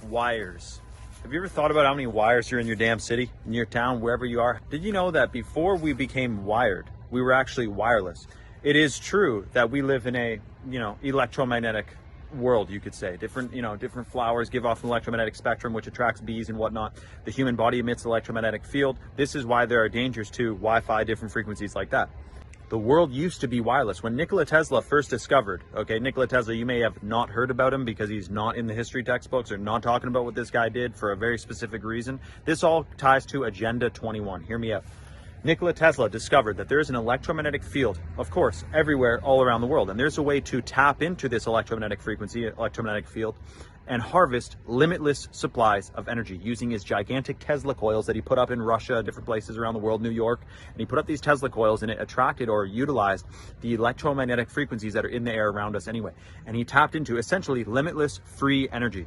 Wires. Have you ever thought about how many wires are in your damn city, in your town, wherever you are? Did you know that before we became wired, we were actually wireless? It is true that we live in a, electromagnetic world, you could say. Different flowers give off an electromagnetic spectrum, which attracts bees and whatnot. The human body emits electromagnetic field. This is why there are dangers to Wi-Fi, different frequencies like that. The world used to be wireless. When Nikola Tesla first discovered, Nikola Tesla, you may have not heard about him because he's not in the history textbooks or not talking about what this guy did for a very specific reason. This all ties to Agenda 21. Hear me out. Nikola Tesla discovered that there is an electromagnetic field, of course, everywhere, all around the world. And there's a way to tap into this electromagnetic frequency, electromagnetic field, and harvest limitless supplies of energy using his gigantic Tesla coils that he put up in Russia, different places around the world, New York. And he put up these Tesla coils and it attracted or utilized the electromagnetic frequencies that are in the air around us anyway. And he tapped into essentially limitless free energy.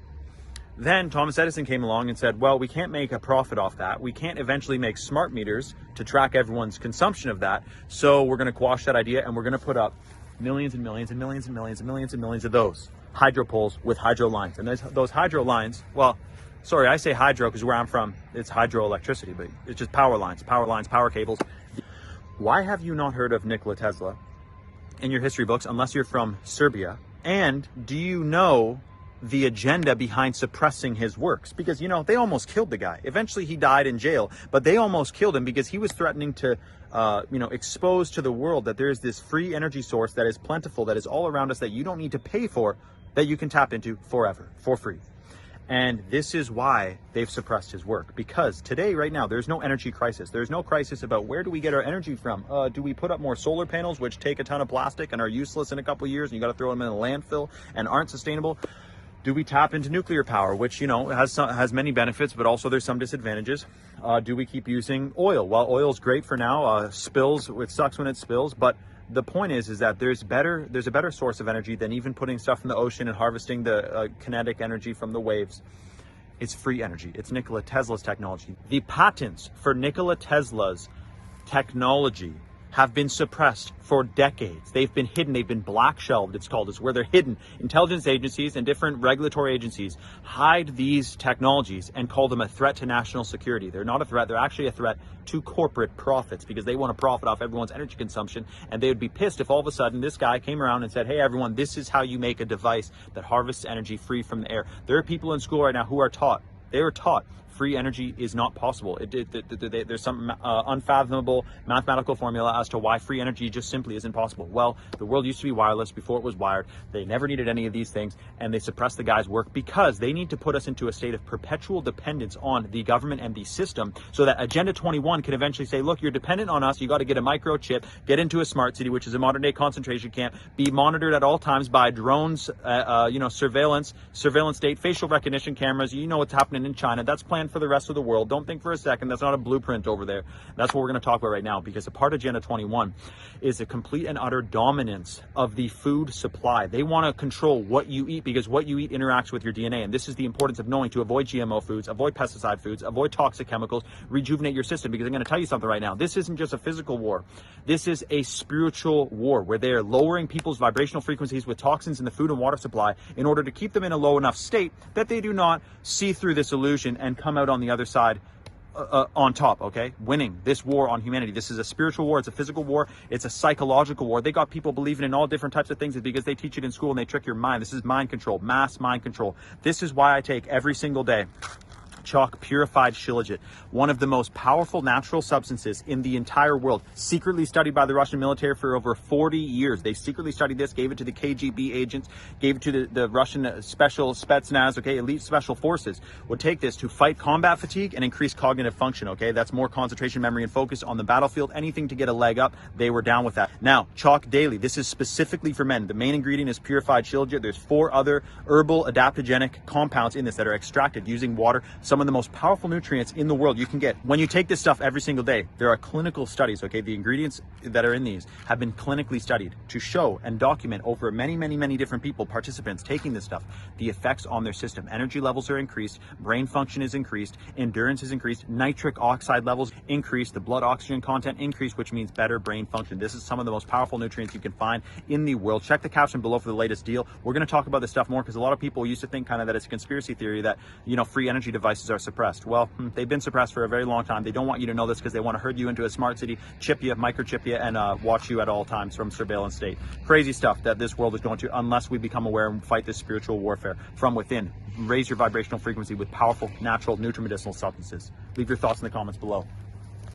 Then Thomas Edison came along and said, well, we can't make a profit off that. We can't eventually make smart meters to track everyone's consumption of that. So we're going to quash that idea and we're going to put up millions and millions and millions and millions and millions and millions of those hydro poles with hydro lines. And those hydro lines, I say hydro because where I'm from, it's hydroelectricity, but it's just power lines, power cables. Why have you not heard of Nikola Tesla in your history books unless you're from Serbia? And do you know the agenda behind suppressing his works? Because, they almost killed the guy. Eventually he died in jail, but they almost killed him because he was threatening to, expose to the world that there is this free energy source that is plentiful, that is all around us, that you don't need to pay for, that you can tap into forever, for free. And this is why they've suppressed his work. Because today, right now, there's no energy crisis. There's no crisis about where do we get our energy from? Do we put up more solar panels, which take a ton of plastic and are useless in a couple of years, and you got to throw them in a landfill and aren't sustainable? Do we tap into nuclear power, which, has many benefits, but also there's some disadvantages? Do we keep using oil? Well, oil's great for now. Spills, it sucks when it spills, but the point is that there's a better source of energy than even putting stuff in the ocean and harvesting the kinetic energy from the waves. It's free energy. It's Nikola Tesla's technology. The patents for Nikola Tesla's technology have been suppressed for decades. They've been hidden. They've been black shelved, it's called. It's where they're hidden. Intelligence agencies and different regulatory agencies hide these technologies and call them a threat to national security. They're not a threat. They're actually a threat to corporate profits because they want to profit off everyone's energy consumption. And they would be pissed if all of a sudden this guy came around and said, hey, everyone, this is how you make a device that harvests energy free from the air. There are people in school right now who are taught, free energy is not possible. There's some unfathomable mathematical formula as to why free energy just simply isn't possible. Well, the world used to be wireless before it was wired. They never needed any of these things, and they suppressed the guy's work because they need to put us into a state of perpetual dependence on the government and the system so that Agenda 21 can eventually say, look, you're dependent on us. You got to get a microchip, get into a smart city, which is a modern day concentration camp, be monitored at all times by drones, surveillance state, facial recognition cameras. You know what's happening in China. That's planned for the rest of the world. Don't think for a second that's not a blueprint over there. That's what we're going to talk about right now, because a part of Agenda 21 is a complete and utter dominance of the food supply. They want to control what you eat because what you eat interacts with your DNA. And this is the importance of knowing to avoid GMO foods, avoid pesticide foods, avoid toxic chemicals, rejuvenate your system. Because I'm going to tell you something right now. This isn't just a physical war. This is a spiritual war where they're lowering people's vibrational frequencies with toxins in the food and water supply in order to keep them in a low enough state that they do not see through this illusion and come out on the other side on top, winning this war on humanity. This is a spiritual war. It's a physical war. It's a psychological war. They got people believing in all different types of things because they teach it in school and they trick your mind. This is mind control, mass mind control. This is why I take every single day chalk purified shilajit, one of the most powerful natural substances in the entire world, secretly studied by the Russian military for over 40 years. They secretly studied this, gave it to the KGB agents, gave it to the Russian special Spetsnaz, elite special forces, would take this to fight combat fatigue and increase cognitive function, That's more concentration, memory, and focus on the battlefield. Anything to get a leg up, they were down with that. Now, chalk daily, this is specifically for men. The main ingredient is purified shilajit. There's 4 other herbal adaptogenic compounds in this that are extracted using water. Some some of the most powerful nutrients in the world you can get when you take this stuff every single day. There are clinical studies, okay? The ingredients that are in these have been clinically studied to show and document over many different people, participants taking this stuff, the effects on their system. Energy levels are increased, brain function is increased, endurance is increased, nitric oxide levels increased, the blood oxygen content increased, which means better brain function. This is some of the most powerful nutrients you can find in the world. Check the caption below for the latest deal. We're going to talk about this stuff more because a lot of people used to think kind of that it's a conspiracy theory that, you know, free energy devices are suppressed. Well, they've been suppressed for a very long time. They don't want you to know this because they want to herd you into a smart city, chip you, microchip you, and watch you at all times from surveillance state. Crazy stuff that this world is going to unless we become aware and fight this spiritual warfare from within. Raise your vibrational frequency with powerful, natural, nutrimedicinal substances. Leave your thoughts in the comments below.